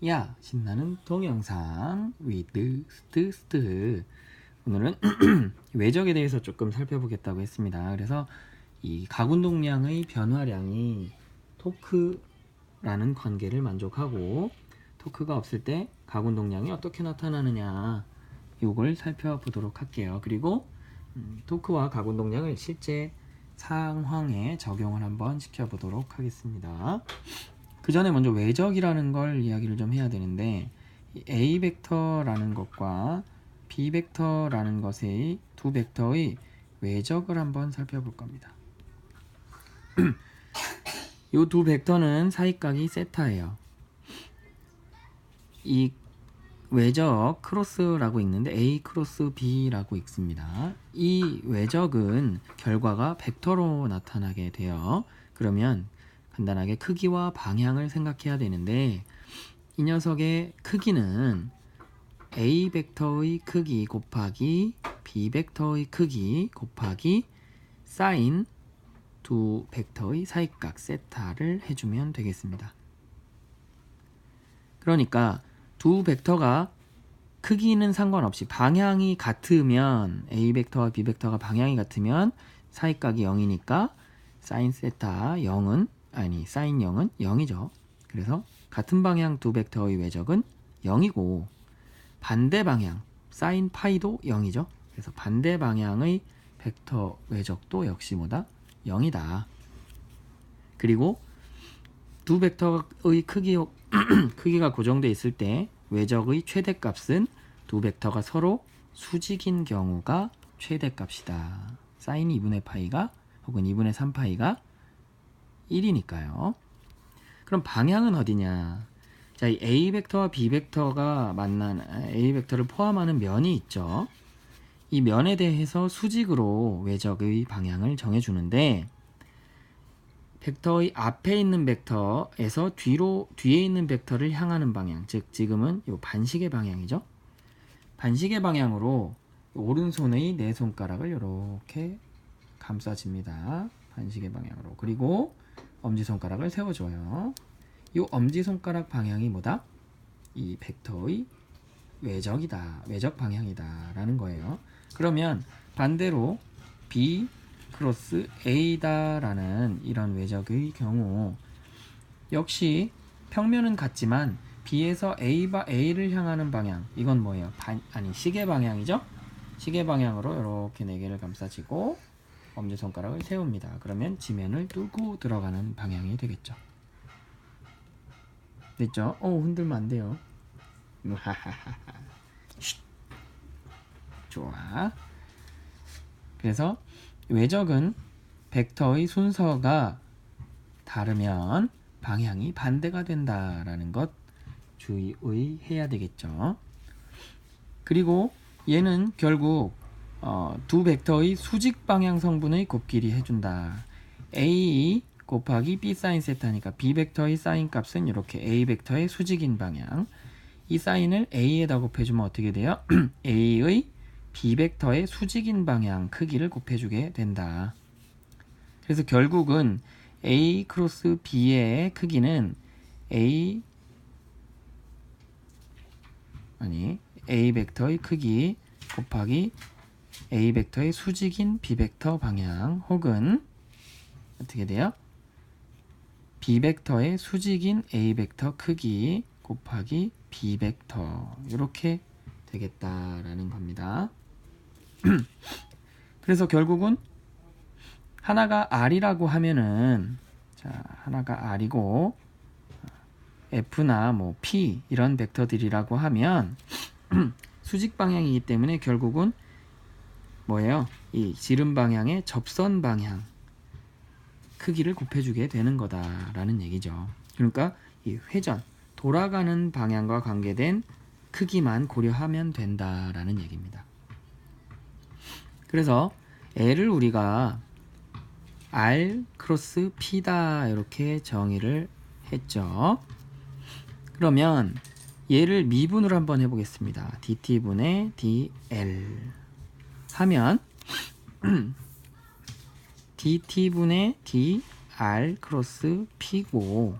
야, 신나는 동영상 위드 스트. 오늘은 외적에 대해서 조금 살펴보겠다고 했습니다. 그래서 이 가군동량의 변화량이 토크라는 관계를 만족하고 토크가 없을 때 가군동량이 어떻게 나타나느냐 이걸 살펴보도록 할게요. 그리고 토크와 가군동량을 실제 상황에 적용을 한번 시켜보도록 하겠습니다. 그 전에 먼저 외적이라는 걸 이야기를 좀 해야 되는데 A 벡터라는 것과 B 벡터라는 것의 두 벡터의 외적을 한번 살펴볼 겁니다. 이 두 벡터는 사이각이 세타예요. 이 외적 크로스라고 있는데 A 크로스 B라고 있습니다. 이 외적은 결과가 벡터로 나타나게 돼요. 그러면 간단하게 크기와 방향을 생각해야 되는데 이 녀석의 크기는 A 벡터의 크기 곱하기 B 벡터의 크기 곱하기 사인 두 벡터의 사이각 세타를 해주면 되겠습니다. 그러니까 두 벡터가 크기는 상관없이 방향이 같으면 A 벡터와 B 벡터가 방향이 같으면 사이각이 0이니까 사인 세타 0은 사인 0은 0이죠. 그래서 같은 방향 두 벡터의 외적은 0이고 반대 방향 사인 파이도 0이죠. 그래서 반대 방향의 벡터 외적도 역시 뭐다? 0이다. 그리고 두 벡터의 크기가 고정되어 있을 때 외적의 최대값은 두 벡터가 서로 수직인 경우가 최대값이다. 사인 2분의 파이가 혹은 2분의 3파이가 1이니까요. 그럼 방향은 어디냐? 자, 이 A 벡터와 B 벡터가 만난 A 벡터를 포함하는 면이 있죠. 이 면에 대해서 수직으로 외적의 방향을 정해주는데 벡터의 앞에 있는 벡터에서 뒤에 있는 벡터를 향하는 방향, 즉 지금은 이 반시계 방향이죠. 반시계 방향으로 오른손의 네 손가락을 이렇게 감싸집니다. 반시계 방향으로. 그리고 엄지손가락을 세워줘요. 이 엄지손가락 방향이 뭐다? 이 벡터의 외적이다. 외적 방향이다. 라는 거예요. 그러면 반대로 B 크로스 A다 라는 이런 외적의 경우 역시 평면은 같지만 B에서 A를 향하는 방향 이건 뭐예요? 시계 방향이죠? 시계 방향으로 이렇게 4개를 감싸지고 엄지손가락을 세웁니다. 그러면 지면을 뚫고 들어가는 방향이 되겠죠. 됐죠? 흔들면 안 돼요. 좋아. 그래서 외적은 벡터의 순서가 다르면 방향이 반대가 된다라는 것 주의해야 되겠죠. 그리고 얘는 결국 두 벡터의 수직 방향 성분의 곱길이 해준다. A 곱하기 B 사인 세타니까 B 벡터의 사인 값은 이렇게 A 벡터의 수직인 방향. 이 사인을 A에다 곱해주면 어떻게 돼요? A의 B 벡터의 수직인 방향 크기를 곱해주게 된다. 그래서 결국은 A 크로스 B의 크기는 A 벡터의 크기 곱하기 A 벡터의 수직인 B 벡터 방향 혹은 어떻게 돼요? B 벡터의 수직인 A 벡터 크기 곱하기 B 벡터 이렇게 되겠다라는 겁니다. 그래서 결국은 하나가 R이라고 하면은 하나가 R이고 F나 뭐 P 이런 벡터들이라고 하면 수직 방향이기 때문에 결국은 뭐예요? 이 지름 방향의 접선 방향 크기를 곱해주게 되는 거다라는 얘기죠. 그러니까 이 회전 돌아가는 방향과 관계된 크기만 고려하면 된다라는 얘기입니다. 그래서 L을 우리가 R 크로스 P다 이렇게 정의를 했죠. 그러면 얘를 미분으로 한번 해보겠습니다. DT분의 DL 하면 DT분의 DR 크로스 P고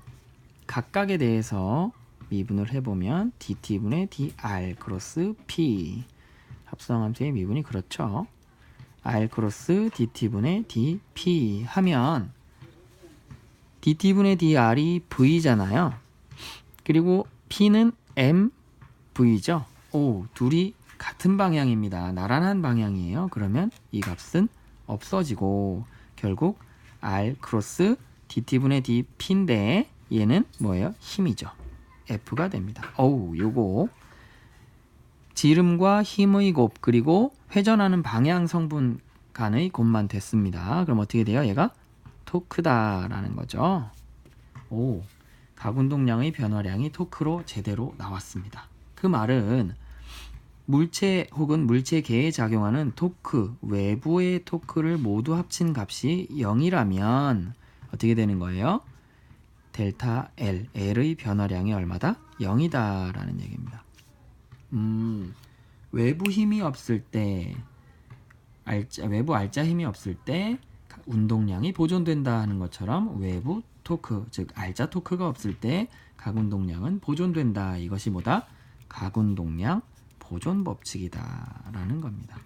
각각에 대해서 미분을 해보면 dt분의 dr 크로스 p 합성함수의 미분이 그렇죠. r 크로스 dt분의 dp 하면 dt분의 dr이 v잖아요. 그리고 p는 mv죠. 오, 둘이 같은 방향입니다. 나란한 방향이에요. 그러면 이 값은 없어지고 결국 r 크로스 dt분의 dp인데 얘는 뭐예요? 힘이죠. F가 됩니다. 어우, 요거 지름과 힘의 곱 그리고 회전하는 방향 성분 간의 곱만 됐습니다. 그럼 어떻게 돼요? 얘가 토크다라는 거죠. 오, 각운동량의 변화량이 토크로 제대로 나왔습니다. 그 말은 물체 혹은 물체계에 작용하는 토크, 외부의 토크를 모두 합친 값이 0이라면 어떻게 되는 거예요? 델타 L, L의 변화량이 얼마다? 0이다 라는 얘기입니다. 외부 힘이 없을 때, 외부 알짜 힘이 없을 때 운동량이 보존된다 하는 것처럼 외부 토크, 즉 알짜 토크가 없을 때 각운동량은 보존된다. 이것이 뭐다? 각운동량 보존 법칙이다 라는 겁니다.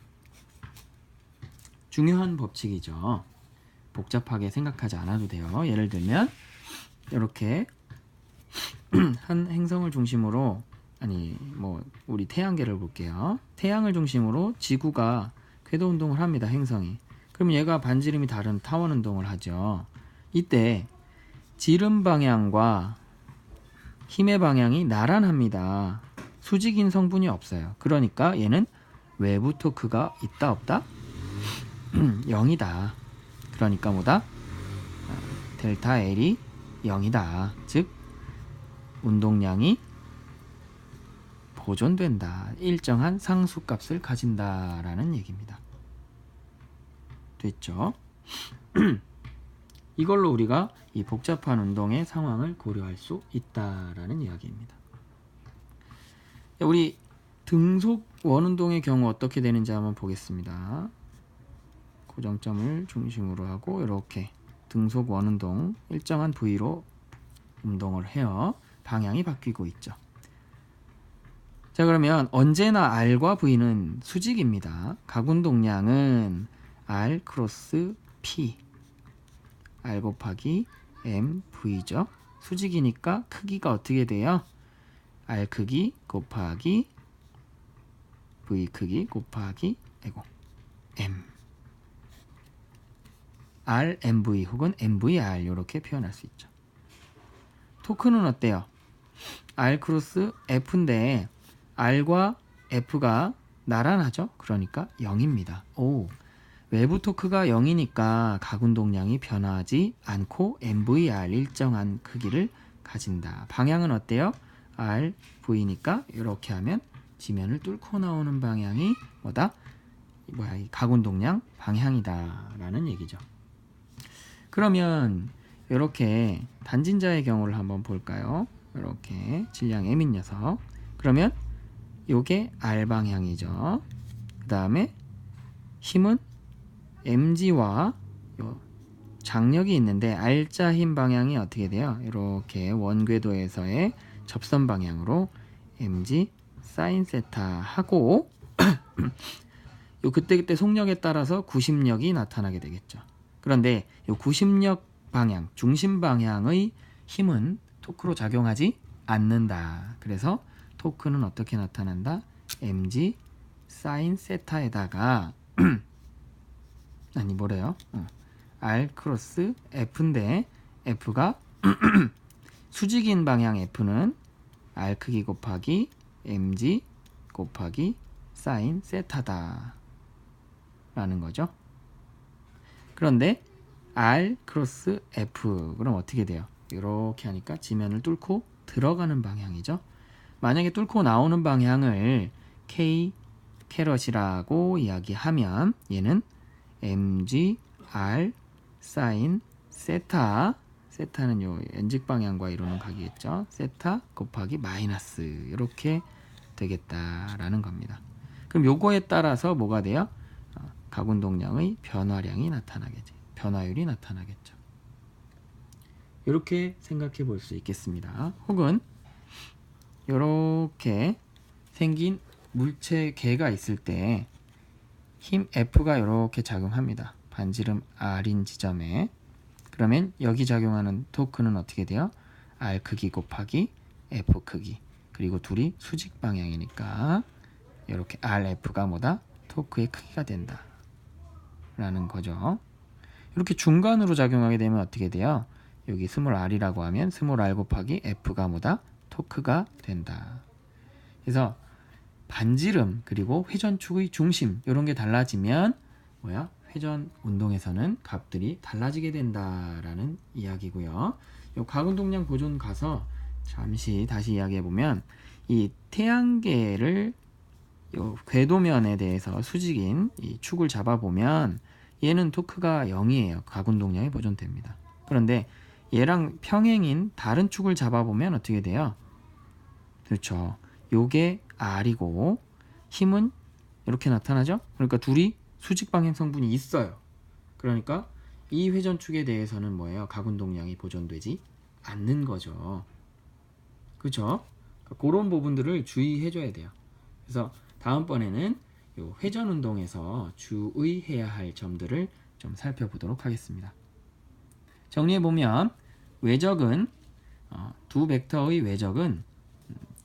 중요한 법칙이죠. 복잡하게 생각하지 않아도 돼요. 예를 들면 이렇게 한 행성을 중심으로 우리 태양계를 볼게요. 태양을 중심으로 지구가 궤도 운동을 합니다. 행성이. 그럼 얘가 반지름이 다른 타원 운동을 하죠. 이때 지름 방향과 힘의 방향이 나란합니다. 수직인 성분이 없어요. 그러니까 얘는 외부 토크가 있다 없다? 0이다. 그러니까 뭐다? 델타 L이 0이다. 즉 운동량이 보존된다. 일정한 상수값을 가진다라는 얘기입니다. 됐죠? 이걸로 우리가 이 복잡한 운동의 상황을 고려할 수 있다라는 이야기입니다. 우리 등속 원운동의 경우 어떻게 되는지 한번 보겠습니다. 고정점을 중심으로 하고 이렇게 등속 원운동 일정한 부위로 운동을 해요. 방향이 바뀌고 있죠. 자, 그러면 언제나 R과 V는 수직입니다. 각운동량은 R 크로스 P R 곱하기 MV죠. 수직이니까 크기가 어떻게 돼요? R 크기 곱하기 V 크기 곱하기 M RMV 혹은 MVR 이렇게 표현할 수 있죠. 토크는 어때요? R 크로스 F인데 R과 F가 나란하죠? 그러니까 0입니다. 오, 외부 토크가 0이니까 각운동량이 변하지 않고 MVR 일정한 크기를 가진다. 방향은 어때요? R, V니까 이렇게 하면 지면을 뚫고 나오는 방향이 뭐다? 이 각운동량 방향이다 라는 얘기죠. 그러면 이렇게 단진자의 경우를 한번 볼까요? 이렇게 질량 M인 녀석. 그러면 요게 R 방향이죠. 그 다음에 힘은 mg와 장력이 있는데 R자 힘 방향이 어떻게 돼요? 이렇게 원궤도에서의 접선 방향으로 mg 사인 세타 하고 요 그때 속력에 따라서 구심력이 나타나게 되겠죠. 그런데 요 구심력 방향, 중심 방향의 힘은 토크로 작용하지 않는다. 그래서 토크는 어떻게 나타난다? mg 사인 세타에다가 R 크로스 F인데 F가 수직인 방향 F는 R 크기 곱하기 mg 곱하기 사인 세타다 라는 거죠. 그런데 R 크로스 F 그럼 어떻게 돼요? 이렇게 하니까 지면을 뚫고 들어가는 방향이죠. 만약에 뚫고 나오는 방향을 K 캐럿이라고 이야기하면 얘는 mg r 사인 세타, 세타는 요 엔직 방향과 이루는 각이겠죠. 세타 곱하기 마이너스 이렇게 되겠다라는 겁니다. 그럼 요거에 따라서 뭐가 돼요? 각운동량의 변화량이 나타나겠죠. 변화율이 나타나겠죠. 이렇게 생각해 볼 수 있겠습니다. 혹은 이렇게 생긴 물체 개가 있을 때 힘 F가 이렇게 작용합니다. 반지름 R인 지점에. 그러면 여기 작용하는 토크는 어떻게 돼요? R 크기 곱하기 F 크기. 그리고 둘이 수직 방향이니까 이렇게 RF가 뭐다? 토크의 크기가 된다. 라는 거죠. 이렇게 중간으로 작용하게 되면 어떻게 돼요? 여기 스몰 r이라고 하면 스몰 r 곱하기 F가 뭐다? 토크가 된다. 그래서 반지름 그리고 회전축의 중심 이런 게 달라지면 뭐야? 회전 운동에서는 값들이 달라지게 된다라는 이야기고요. 요 가운동량 보존 가서 잠시 다시 이야기해 보면 이 태양계를 요 궤도면에 대해서 수직인 이 축을 잡아 보면 얘는 토크가 0이에요. 가운동량이 보존됩니다. 그런데 얘랑 평행인 다른 축을 잡아 보면 어떻게 돼요? 그렇죠. 요게 R이고 힘은 이렇게 나타나죠? 그러니까 둘이 수직 방향 성분이 있어요. 그러니까 이 회전축에 대해서는 뭐예요? 가운동량이 보존되지 않는 거죠. 그렇죠? 그런 부분들을 주의해 줘야 돼요. 그래서 다음번에는 요 회전 운동에서 주의해야 할 점들을 좀 살펴보도록 하겠습니다. 정리해 보면 외적은 두 벡터의 외적은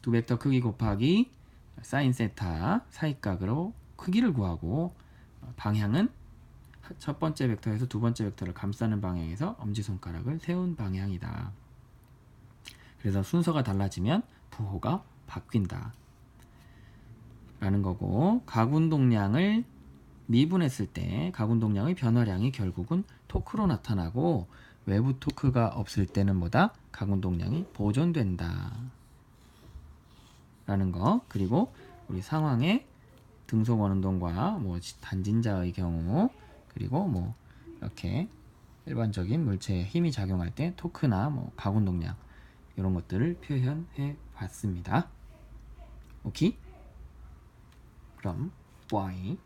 두 벡터 크기 곱하기 사인 세타 사이각으로 크기를 구하고 방향은 첫 번째 벡터에서 두 번째 벡터를 감싸는 방향에서 엄지손가락을 세운 방향이다. 그래서 순서가 달라지면 부호가 바뀐다. 라는 거고 가운동량을 미분했을 때 가운동량의 변화량이 결국은 토크로 나타나고 외부 토크가 없을 때는 뭐다? 가운동량이 보존된다. 라는 거. 그리고 우리 상황에 등속 원운동과 뭐 단진자의 경우 그리고 뭐 이렇게 일반적인 물체에 힘이 작용할 때 토크나 뭐 가운동량 이런 것들을 표현해 봤습니다. 오케이? 그럼 Y